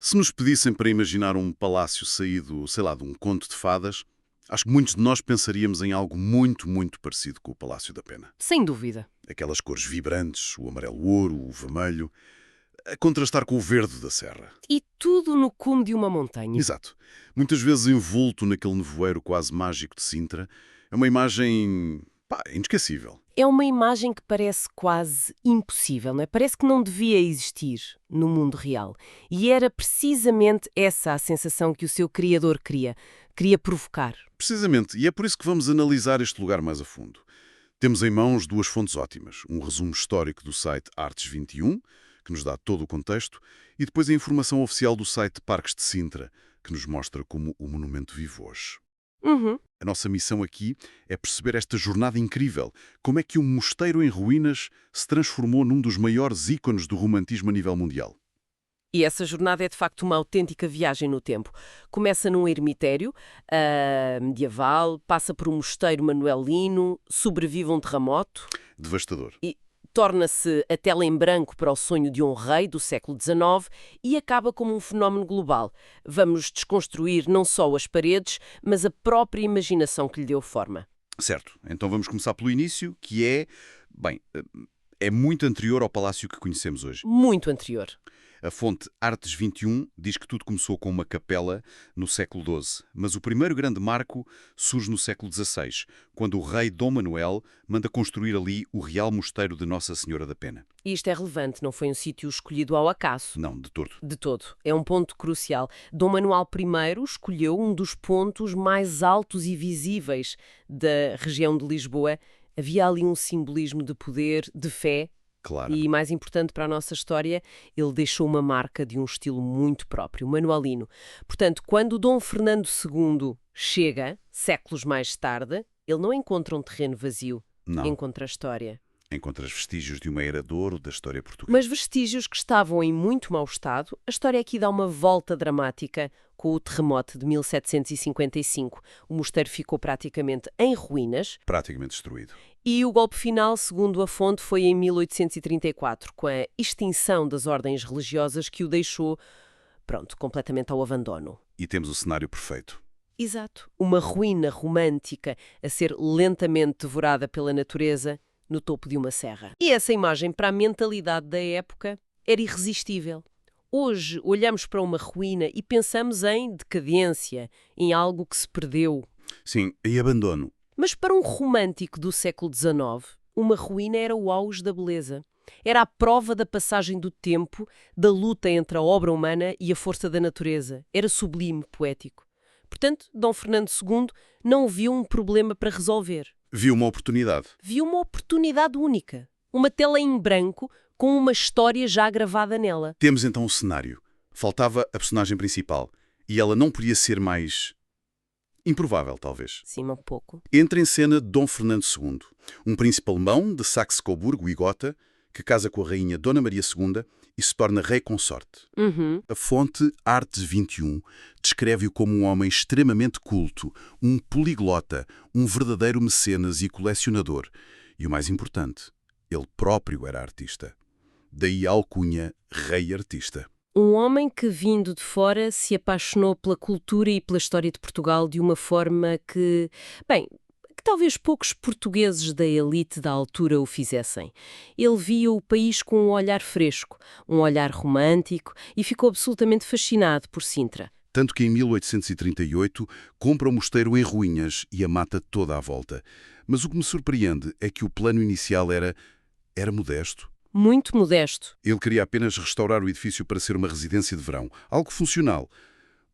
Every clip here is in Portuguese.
Se nos pedissem para imaginar um palácio saído, sei lá, de um conto de fadas, acho que muitos de nós pensaríamos em algo muito, muito parecido com o Palácio da Pena. Sem dúvida. Aquelas cores vibrantes, o amarelo-ouro, o vermelho, a contrastar com o verde da serra. E tudo no cume de uma montanha. Exato. Muitas vezes envolto naquele nevoeiro quase mágico de Sintra. É uma imagem, inesquecível. É uma imagem que parece quase impossível, não é? Parece que não devia existir no mundo real. E era precisamente essa a sensação que o seu criador queria provocar. Precisamente, e é por isso que vamos analisar este lugar mais a fundo. Temos em mãos duas fontes ótimas. Um resumo histórico do site Artes 21, que nos dá todo o contexto, e depois a informação oficial do site Parques de Sintra, que nos mostra como o monumento vive hoje. Uhum. A nossa missão aqui é perceber esta jornada incrível. Como é que um mosteiro em ruínas se transformou num dos maiores ícones do romantismo a nível mundial? E essa jornada é de facto uma autêntica viagem no tempo. Começa num ermitério medieval, passa por um mosteiro manuelino, sobrevive a um terremoto Devastador. e torna-se a tela em branco para o sonho de um rei do século XIX e acaba como um fenómeno global. Vamos desconstruir não só as paredes, mas a própria imaginação que lhe deu forma. Certo. Então vamos começar pelo início, que é muito anterior ao palácio que conhecemos hoje. Muito anterior. A fonte Artes 21 diz que tudo começou com uma capela no século XII, mas o primeiro grande marco surge no século XVI, quando o rei Dom Manuel manda construir ali o Real Mosteiro de Nossa Senhora da Pena. E isto é relevante, não foi um sítio escolhido ao acaso. Não, de todo. De todo. É um ponto crucial. Dom Manuel I escolheu um dos pontos mais altos e visíveis da região de Lisboa. Havia ali um simbolismo de poder, de fé. Claro. E, mais importante para a nossa história, ele deixou uma marca de um estilo muito próprio, manuelino. Portanto, quando Dom Fernando II chega, séculos mais tarde, ele não encontra um terreno vazio, Não. encontra a história. Encontras vestígios de uma era de ouro da história portuguesa. Mas vestígios que estavam em muito mau estado, a história aqui dá uma volta dramática com o terremoto de 1755. O mosteiro ficou praticamente em ruínas. Praticamente destruído. E o golpe final, segundo a fonte, foi em 1834, com a extinção das ordens religiosas que o deixou, completamente ao abandono. E temos o cenário perfeito. Exato. Uma ruína romântica a ser lentamente devorada pela natureza no topo de uma serra. E essa imagem, para a mentalidade da época, era irresistível. Hoje olhamos para uma ruína e pensamos em decadência, em algo que se perdeu. Sim, e abandono. Mas para um romântico do século XIX, uma ruína era o auge da beleza. Era a prova da passagem do tempo, da luta entre a obra humana e a força da natureza. Era sublime, poético. Portanto, Dom Fernando II não viu um problema para resolver. Viu uma oportunidade. Viu uma oportunidade única. Uma tela em branco com uma história já gravada nela. Temos então um cenário. Faltava a personagem principal. E ela não podia ser mais improvável, talvez. Sim, um pouco. Entra em cena Dom Fernando II, um príncipe alemão de Saxe-Coburgo e Gotha, que casa com a rainha Dona Maria II e se torna rei consorte. A fonte Artes 21 descreve-o como um homem extremamente culto, um poliglota, um verdadeiro mecenas e colecionador. E o mais importante, ele próprio era artista. Daí a alcunha Rei Artista. Um homem que, vindo de fora, se apaixonou pela cultura e pela história de Portugal de uma forma que talvez poucos portugueses da elite da altura o fizessem. Ele via o país com um olhar fresco, um olhar romântico e ficou absolutamente fascinado por Sintra. Tanto que em 1838 compra o mosteiro em ruínas e a mata toda à volta. Mas o que me surpreende é que o plano inicial era modesto. Muito modesto. Ele queria apenas restaurar o edifício para ser uma residência de verão, algo funcional.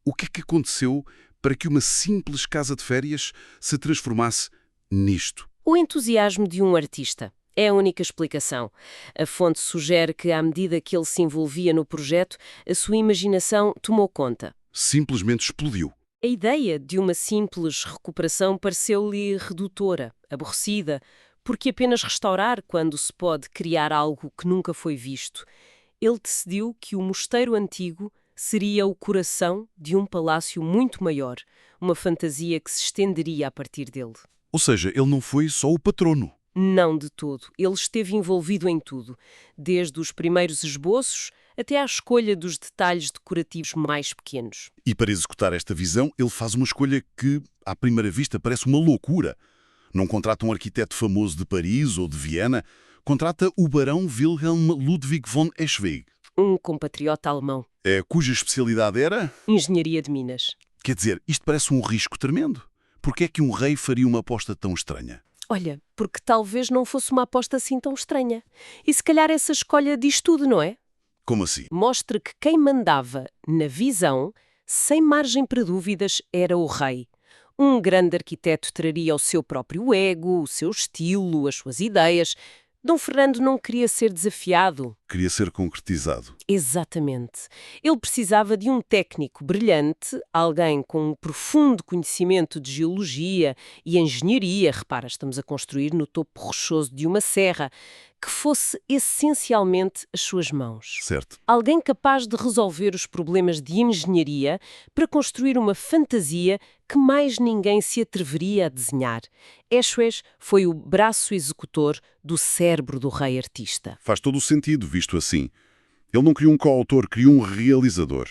O que é que aconteceu para que uma simples casa de férias se transformasse nisto? O entusiasmo de um artista. É a única explicação. A fonte sugere que, à medida que ele se envolvia no projeto, a sua imaginação tomou conta. Simplesmente explodiu. A ideia de uma simples recuperação pareceu-lhe redutora, aborrecida, porque apenas restaurar quando se pode criar algo que nunca foi visto. Ele decidiu que o mosteiro antigo seria o coração de um palácio muito maior, uma fantasia que se estenderia a partir dele. Ou seja, ele não foi só o patrono. Não de todo. Ele esteve envolvido em tudo, desde os primeiros esboços até à escolha dos detalhes decorativos mais pequenos. E para executar esta visão, ele faz uma escolha que, à primeira vista, parece uma loucura. Não contrata um arquiteto famoso de Paris ou de Viena, contrata o barão Wilhelm Ludwig von Eschwege. Um compatriota alemão. Cuja especialidade era? Engenharia de Minas. Quer dizer, isto parece um risco tremendo. Por que é que um rei faria uma aposta tão estranha? Olha, porque talvez não fosse uma aposta assim tão estranha. E se calhar essa escolha diz tudo, não é? Como assim? Mostra que quem mandava na visão, sem margem para dúvidas, era o rei. Um grande arquiteto traria o seu próprio ego, o seu estilo, as suas ideias. Dom Fernando não queria ser desafiado. Queria ser concretizado. Exatamente. Ele precisava de um técnico brilhante, alguém com um profundo conhecimento de geologia e engenharia. Repara, estamos a construir no topo rochoso de uma serra, que fosse essencialmente as suas mãos. Certo. Alguém capaz de resolver os problemas de engenharia para construir uma fantasia que mais ninguém se atreveria a desenhar. Eschwege foi o braço executor do cérebro do rei artista. Faz todo o sentido, visto assim. Ele não criou um coautor, criou um realizador.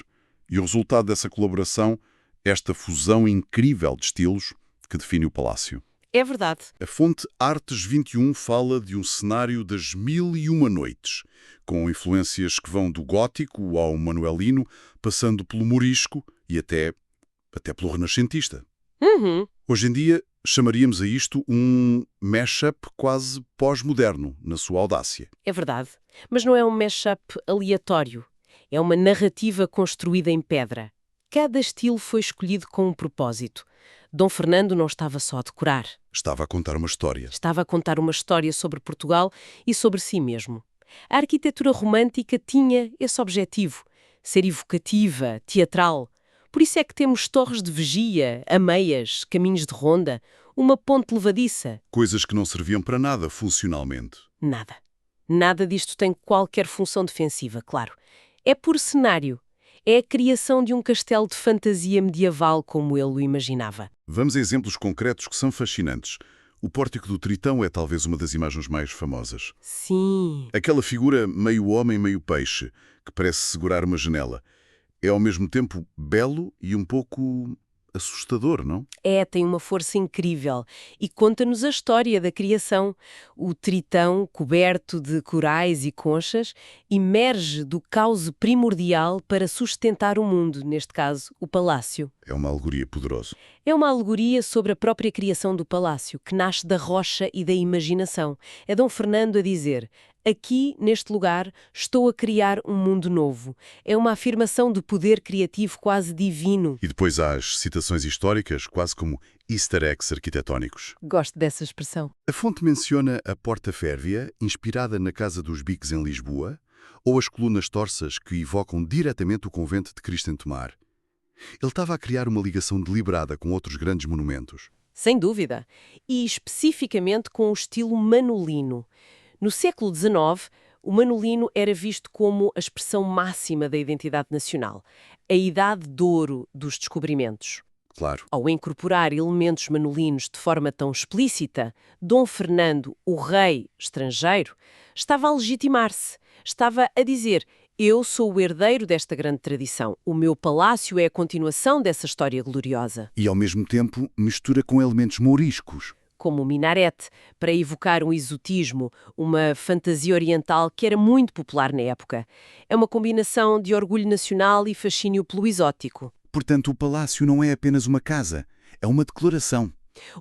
E o resultado dessa colaboração, esta fusão incrível de estilos que define o palácio. É verdade. A fonte Artes 21 fala de um cenário das 1001 noites, com influências que vão do gótico ao manuelino, passando pelo morisco e até pelo renascentista. Hoje em dia, chamaríamos a isto um mashup quase pós-moderno, na sua audácia. É verdade. Mas não é um mashup aleatório. É uma narrativa construída em pedra. Cada estilo foi escolhido com um propósito. Dom Fernando não estava só a decorar. Estava a contar uma história. Estava a contar uma história sobre Portugal e sobre si mesmo. A arquitetura romântica tinha esse objetivo, ser evocativa, teatral. Por isso é que temos torres de vigia, ameias, caminhos de ronda, uma ponte levadiça. Coisas que não serviam para nada funcionalmente. Nada. Nada disto tem qualquer função defensiva, claro. É por cenário. É a criação de um castelo de fantasia medieval como ele o imaginava. Vamos a exemplos concretos que são fascinantes. O Pórtico do Tritão é talvez uma das imagens mais famosas. Sim. Aquela figura meio homem, meio peixe, que parece segurar uma janela. É ao mesmo tempo belo e um pouco assustador, não? Tem uma força incrível e conta-nos a história da criação. O Tritão, coberto de corais e conchas, emerge do caos primordial para sustentar o mundo, neste caso, o palácio. É uma alegoria poderosa. É uma alegoria sobre a própria criação do palácio, que nasce da rocha e da imaginação. É Dom Fernando a dizer: aqui, neste lugar, estou a criar um mundo novo. É uma afirmação de poder criativo quase divino. E depois há as citações históricas, quase como easter eggs arquitetónicos. Gosto dessa expressão. A fonte menciona a Porta Férvia, inspirada na Casa dos Biques em Lisboa, ou as colunas torsas que evocam diretamente o convento de Cristo em Tomar. Ele estava a criar uma ligação deliberada com outros grandes monumentos. Sem dúvida. E especificamente com o estilo manolino. No século XIX, o manolino era visto como a expressão máxima da identidade nacional, a idade de ouro dos descobrimentos. Claro. Ao incorporar elementos manolinos de forma tão explícita, Dom Fernando, o rei estrangeiro, estava a legitimar-se. Estava a dizer: eu sou o herdeiro desta grande tradição. O meu palácio é a continuação dessa história gloriosa. E, ao mesmo tempo, mistura com elementos mouriscos. Como o minarete, para evocar um exotismo, uma fantasia oriental que era muito popular na época. É uma combinação de orgulho nacional e fascínio pelo exótico. Portanto, o palácio não é apenas uma casa, é uma declaração.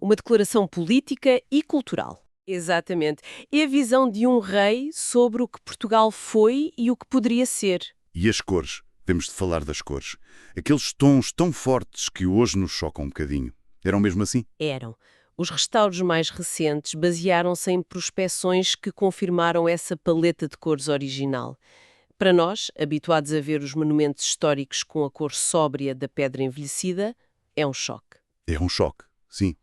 Uma declaração política e cultural. Exatamente. É a visão de um rei sobre o que Portugal foi e o que poderia ser. E as cores? Temos de falar das cores. Aqueles tons tão fortes que hoje nos chocam um bocadinho. Eram mesmo assim? Eram. Os restauros mais recentes basearam-se em prospeções que confirmaram essa paleta de cores original. Para nós, habituados a ver os monumentos históricos com a cor sóbria da pedra envelhecida, é um choque. É um choque, sim.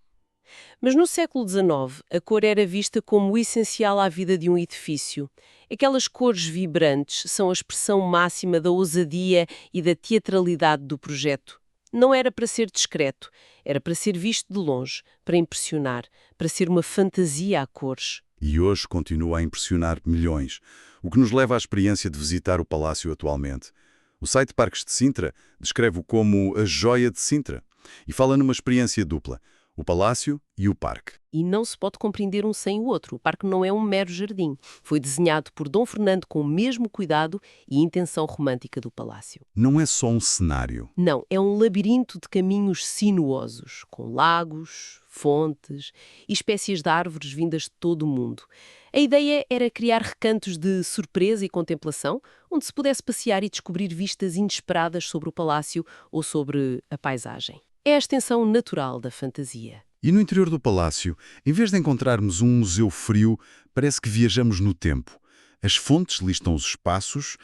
Mas no século XIX, a cor era vista como essencial à vida de um edifício. Aquelas cores vibrantes são a expressão máxima da ousadia e da teatralidade do projeto. Não era para ser discreto, era para ser visto de longe, para impressionar, para ser uma fantasia a cores. E hoje continua a impressionar milhões. O que nos leva à experiência de visitar o palácio atualmente. O site Parques de Sintra descreve-o como a joia de Sintra e fala numa experiência dupla, o palácio e o parque. E não se pode compreender um sem o outro. O parque não é um mero jardim. Foi desenhado por Dom Fernando com o mesmo cuidado e intenção romântica do palácio. Não é só um cenário. Não, é um labirinto de caminhos sinuosos, com lagos, fontes e espécies de árvores vindas de todo o mundo. A ideia era criar recantos de surpresa e contemplação, onde se pudesse passear e descobrir vistas inesperadas sobre o palácio ou sobre a paisagem. É a extensão natural da fantasia. E no interior do palácio, em vez de encontrarmos um museu frio, parece que viajamos no tempo. As fontes listam os espaços,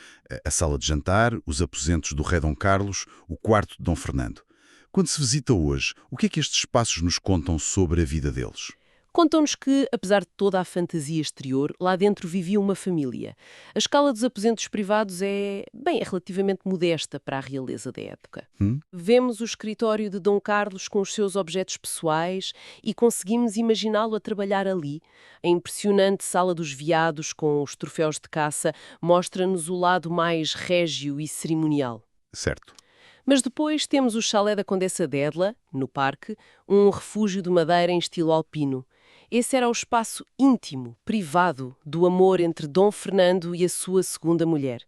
a sala de jantar, os aposentos do rei Dom Carlos, o quarto de Dom Fernando. Quando se visita hoje, o que é que estes espaços nos contam sobre a vida deles? Contam-nos que, apesar de toda a fantasia exterior, lá dentro vivia uma família. A escala dos aposentos privados é relativamente modesta para a realeza da época. Vemos o escritório de Dom Carlos com os seus objetos pessoais e conseguimos imaginá-lo a trabalhar ali. A impressionante sala dos veados com os troféus de caça mostra-nos o lado mais régio e cerimonial. Certo. Mas depois temos o chalé da Condessa Dédla, no parque, um refúgio de madeira em estilo alpino. Esse era o espaço íntimo, privado, do amor entre Dom Fernando e a sua segunda mulher.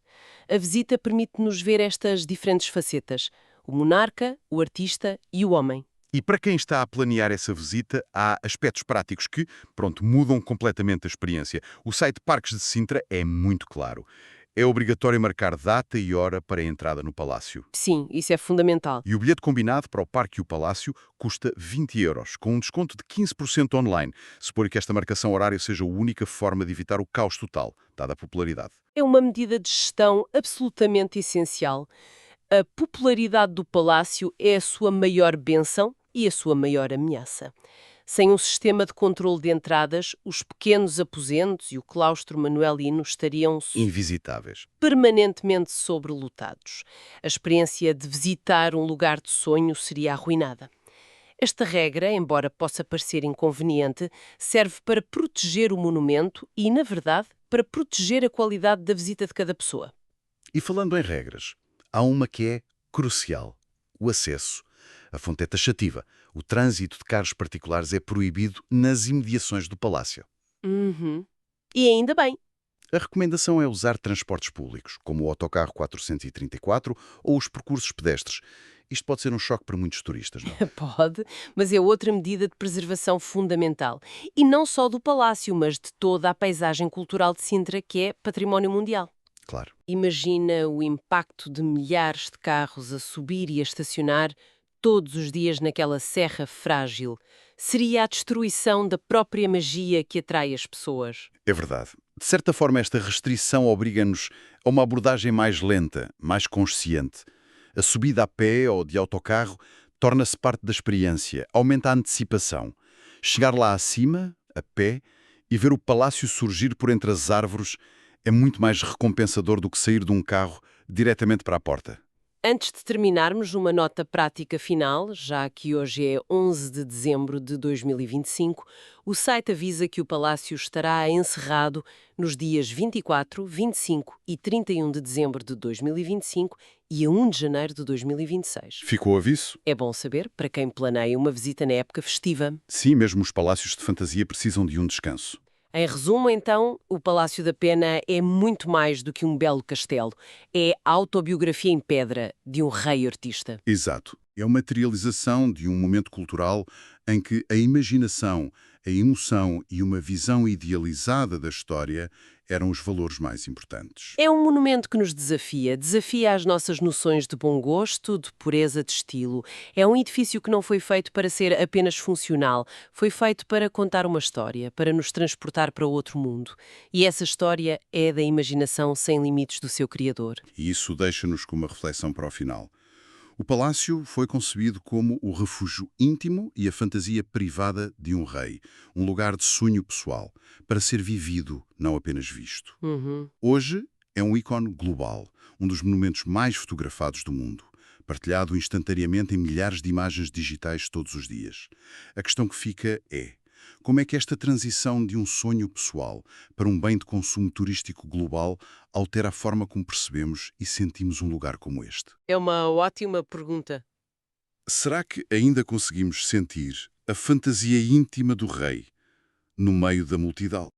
A visita permite-nos ver estas diferentes facetas: o monarca, o artista e o homem. E para quem está a planear essa visita, há aspectos práticos que, mudam completamente a experiência. O site Parques de Sintra é muito claro. É obrigatório marcar data e hora para a entrada no palácio. Sim, isso é fundamental. E o bilhete combinado para o parque e o palácio custa 20 euros, com um desconto de 15% online, supondo que esta marcação horária seja a única forma de evitar o caos total, dada a popularidade. É uma medida de gestão absolutamente essencial. A popularidade do palácio é a sua maior bênção e a sua maior ameaça. Sem um sistema de controle de entradas, os pequenos aposentos e o claustro manuelino estariam Invisitáveis. permanentemente sobrelotados. A experiência de visitar um lugar de sonho seria arruinada. Esta regra, embora possa parecer inconveniente, serve para proteger o monumento e, na verdade, para proteger a qualidade da visita de cada pessoa. E falando em regras, há uma que é crucial: o acesso. A fonte é taxativa. O trânsito de carros particulares é proibido nas imediações do palácio. E ainda bem. A recomendação é usar transportes públicos, como o autocarro 434 ou os percursos pedestres. Isto pode ser um choque para muitos turistas, não? Pode, mas é outra medida de preservação fundamental. E não só do palácio, mas de toda a paisagem cultural de Sintra, que é património mundial. Claro. Imagina o impacto de milhares de carros a subir e a estacionar todos os dias naquela serra frágil. Seria a destruição da própria magia que atrai as pessoas. É verdade. De certa forma, esta restrição obriga-nos a uma abordagem mais lenta, mais consciente. A subida a pé ou de autocarro torna-se parte da experiência, aumenta a antecipação. Chegar lá acima, a pé, e ver o palácio surgir por entre as árvores é muito mais recompensador do que sair de um carro diretamente para a porta. Antes de terminarmos, uma nota prática final, já que hoje é 11 de dezembro de 2025, o site avisa que o palácio estará encerrado nos dias 24, 25 e 31 de dezembro de 2025 e a 1 de janeiro de 2026. Ficou o aviso? É bom saber para quem planeia uma visita na época festiva. Sim, mesmo os palácios de fantasia precisam de um descanso. Em resumo, então, o Palácio da Pena é muito mais do que um belo castelo. É a autobiografia em pedra de um rei artista. Exato. É uma materialização de um momento cultural em que a imaginação, a emoção e uma visão idealizada da história eram os valores mais importantes. É um monumento que nos desafia as nossas noções de bom gosto, de pureza de estilo. É um edifício que não foi feito para ser apenas funcional, foi feito para contar uma história, para nos transportar para outro mundo. E essa história é da imaginação sem limites do seu criador. E isso deixa-nos com uma reflexão para o final. O palácio foi concebido como o refúgio íntimo e a fantasia privada de um rei, um lugar de sonho pessoal, para ser vivido, não apenas visto. Hoje é um ícone global, um dos monumentos mais fotografados do mundo, partilhado instantaneamente em milhares de imagens digitais todos os dias. A questão que fica é: Como é que esta transição de um sonho pessoal para um bem de consumo turístico global altera a forma como percebemos e sentimos um lugar como este? É uma ótima pergunta. Será que ainda conseguimos sentir a fantasia íntima do rei no meio da multidão?